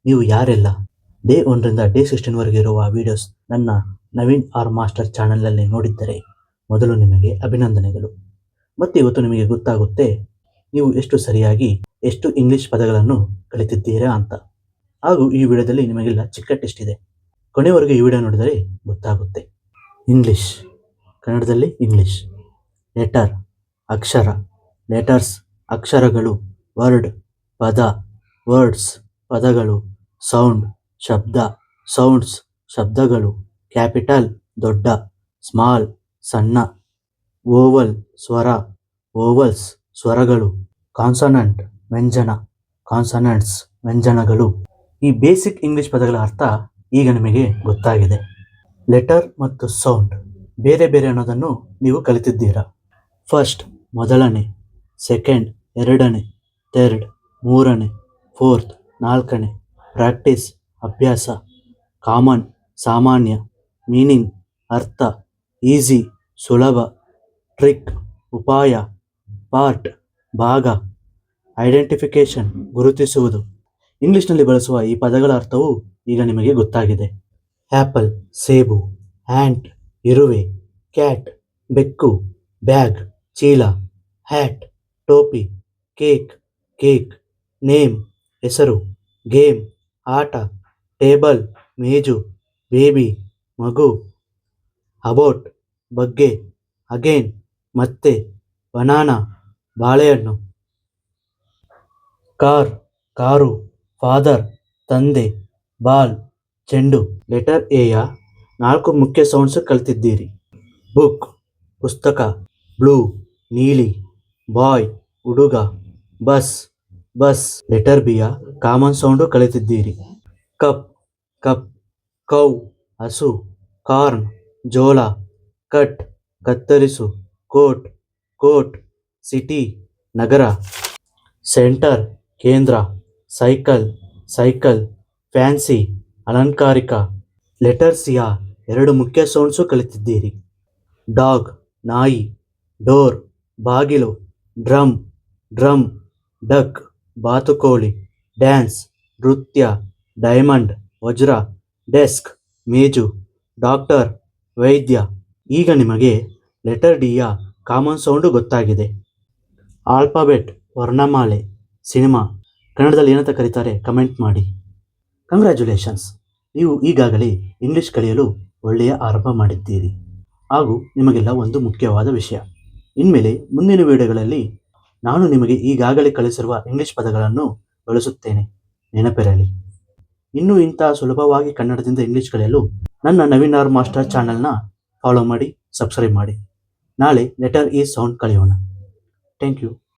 ನೀವು ಯಾರೆಲ್ಲ day 1ರಿಂದ day 16ವರೆಗೆ ಇರುವ ವಿಡಿಯೋಸ್ ನನ್ನ ನವೀನ್ ಆರ್ ಮಾಸ್ಟರ್ ಚಾನಲ್ನಲ್ಲಿ ನೋಡಿದ್ದರೆ ಮೊದಲು ನಿಮಗೆ ಅಭಿನಂದನೆಗಳು. ಮತ್ತು ಇವತ್ತು ನಿಮಗೆ ಗೊತ್ತಾಗುತ್ತೆ ನೀವು ಎಷ್ಟು ಸರಿಯಾಗಿ ಎಷ್ಟು ಇಂಗ್ಲಿಷ್ ಪದಗಳನ್ನು ಕಲಿತಿದ್ದೀರಾ ಅಂತ. ಹಾಗೂ ಈ ವಿಡಿಯೋದಲ್ಲಿ ನಿಮಗೆಲ್ಲ ಚಿಕ್ಕ ಟೆಸ್ಟ್ ಇದೆ. ಕೊನೆವರೆಗೆ ಈ ವಿಡಿಯೋ ನೋಡಿದರೆ ಗೊತ್ತಾಗುತ್ತೆ. ಇಂಗ್ಲಿಷ್, ಕನ್ನಡದಲ್ಲಿ ಇಂಗ್ಲಿಷ್. ಲೆಟರ್, ಅಕ್ಷರ. ಲೆಟರ್ಸ್, ಅಕ್ಷರಗಳು. ವರ್ಡ್, ಪದ. ವರ್ಡ್ಸ್, ಪದಗಳು. ಸೌಂಡ್, ಶಬ್ದ. ಸೌಂಡ್ಸ್, ಶಬ್ದಗಳು. ಕ್ಯಾಪಿಟಲ್, ದೊಡ್ಡ. ಸ್ಮಾಲ್, ಸಣ್ಣ. ಓವಲ್, ಸ್ವರ. ಓವಲ್ಸ್, ಸ್ವರಗಳು. ಕಾನ್ಸನಂಟ್, ವ್ಯಂಜನ. ಕಾನ್ಸನಂಟ್ಸ್, ವ್ಯಂಜನಗಳು. ಈ ಬೇಸಿಕ್ ಇಂಗ್ಲಿಷ್ ಪದಗಳ ಅರ್ಥ ಈಗ ನಿಮಗೆ ಗೊತ್ತಾಗಿದೆ. ಲೆಟರ್ ಮತ್ತು ಸೌಂಡ್ ಬೇರೆ ಬೇರೆ ಅನ್ನೋದನ್ನು ನೀವು ಕಲಿತಿದ್ದೀರಾ. ಫಸ್ಟ್, ಮೊದಲನೇ. ಸೆಕೆಂಡ್, ಎರಡನೇ. ಥರ್ಡ್, ಮೂರನೇ. ಫೋರ್ತ್, ನಾಲ್ಕನೇ. ಪ್ರಾಕ್ಟೀಸ್, ಅಭ್ಯಾಸ. ಕಾಮನ್, ಸಾಮಾನ್ಯ. ಮೀನಿಂಗ್, ಅರ್ಥ. ಈಸಿ, ಸುಲಭ. ಟ್ರಿಕ್, ಉಪಾಯ. ಪಾರ್ಟ್, ಭಾಗ. ಐಡೆಂಟಿಫಿಕೇಶನ್, ಗುರುತಿಸುವುದು. ಇಂಗ್ಲಿಷ್ನಲ್ಲಿ ಬಳಸುವ ಈ ಪದಗಳ ಅರ್ಥವು ಈಗ ನಿಮಗೆ ಗೊತ್ತಾಗಿದೆ. ಆ್ಯಪಲ್, ಸೇಬು. ಆ್ಯಂಟ್, ಇರುವೆ. ಕ್ಯಾಟ್, ಬೆಕ್ಕು. ಬ್ಯಾಗ್, ಚೀಲ. ಹ್ಯಾಟ್, ಟೋಪಿ. Cake, cake. ನೇಮ್, ಹೆಸರು. ಗೇಮ್, ಆಟ. ಟೇಬಲ್, ಮೇಜು. ಬೇಬಿ, ಮಗು. ಅಬೌಟ್, ಬಗ್ಗೆ. ಅಗೇನ್, ಮತ್ತೆ. ಬನಾನಾ, ಬಾಳೆಹಣ್ಣು. Car, car. ಫಾದರ್, ತಂದೆ. ಬಾಲ್, ಚೆಂಡು. ಲೆಟರ್ ಎಯ 4 ಮುಖ್ಯ ಸೌಂಡ್ಸ್ ಕಲಿತಿದ್ದೀರಿ. ಬುಕ್, ಪುಸ್ತಕ. ಬ್ಲೂ, ನೀಲಿ. ಬಾಯ್, ಹುಡುಗ. Bus, bus. ಲೆಟರ್ ಬಿಯ ಕಾಮನ್ ಸೌಂಡು ಕಲಿತಿದ್ದೀರಿ. Cup, cup. ಕೌ, ಹಸು. ಕಾರ್ನ್, ಜೋಳ. ಕಟ್, ಕತ್ತರಿಸು. Coat, coat. ಸಿಟಿ, ನಗರ. ಸೆಂಟರ್, ಕೇಂದ್ರ. Cycle, cycle. ಫ್ಯಾನ್ಸಿ, ಅಲಂಕಾರಿಕ. ಲೆಟರ್ ಸಿಯ 2 ಮುಖ್ಯ ಸೌಂಡ್ಸು ಕಲಿತಿದ್ದೀರಿ. ಡಾಗ್, ನಾಯಿ. ಡೋರ್, ಬಾಗಿಲು. Drum, drum. ಡಕ್, ಬಾತುಕೋಳಿ. ಡ್ಯಾನ್ಸ್, ನೃತ್ಯ. ಡೈಮಂಡ್, ವಜ್ರ. ಡೆಸ್ಕ್, ಮೇಜು. ಡಾಕ್ಟರ್, ವೈದ್ಯ. ಈಗ ನಿಮಗೆ ಲೆಟರ್ ಡಿಯ ಕಾಮನ್ ಸೌಂಡು ಗೊತ್ತಾಗಿದೆ. ಆಲ್ಫಾಬೆಟ್, ವರ್ಣಮಾಲೆ. ಸಿನಿಮಾ, ಕನ್ನಡದಲ್ಲಿ ಏನಂತ ಕರೀತಾರೆ ಕಮೆಂಟ್ ಮಾಡಿ. ಕಂಗ್ರ್ಯಾಚುಲೇಷನ್ಸ್, ನೀವು ಈಗಾಗಲೇ ಇಂಗ್ಲಿಷ್ ಕಲಿಯಲು ಒಳ್ಳೆಯ ಆರಂಭ ಮಾಡಿದ್ದೀರಿ. ಹಾಗೂ ನಿಮಗೆಲ್ಲ ಒಂದು ಮುಖ್ಯವಾದ ವಿಷಯ, ಇನ್ಮೇಲೆ ಮುಂದಿನ ವಿಡಿಯೋಗಳಲ್ಲಿ ನಾನು ನಿಮಗೆ ಈಗಾಗಲೇ ಕಲಿಸಿರುವ ಇಂಗ್ಲಿಷ್ ಪದಗಳನ್ನು ಬಳಸುತ್ತೇನೆ, ನೆನಪಿರಲಿ. ಇನ್ನೂ ಇಂಥ ಸುಲಭವಾಗಿ ಕನ್ನಡದಿಂದ ಇಂಗ್ಲಿಷ್ ಕಲಿಯಲು ನನ್ನ ನವೀನ್ ಆರ್ ಮಾಸ್ಟರ್ ಚಾನಲ್ನ ಫಾಲೋ ಮಾಡಿ, ಸಬ್ಸ್ಕ್ರೈಬ್ ಮಾಡಿ. ನಾಳೆ ಲೆಟರ್ ಈ ಸೌಂಡ್ ಕಲಿಯೋಣ. Thank you.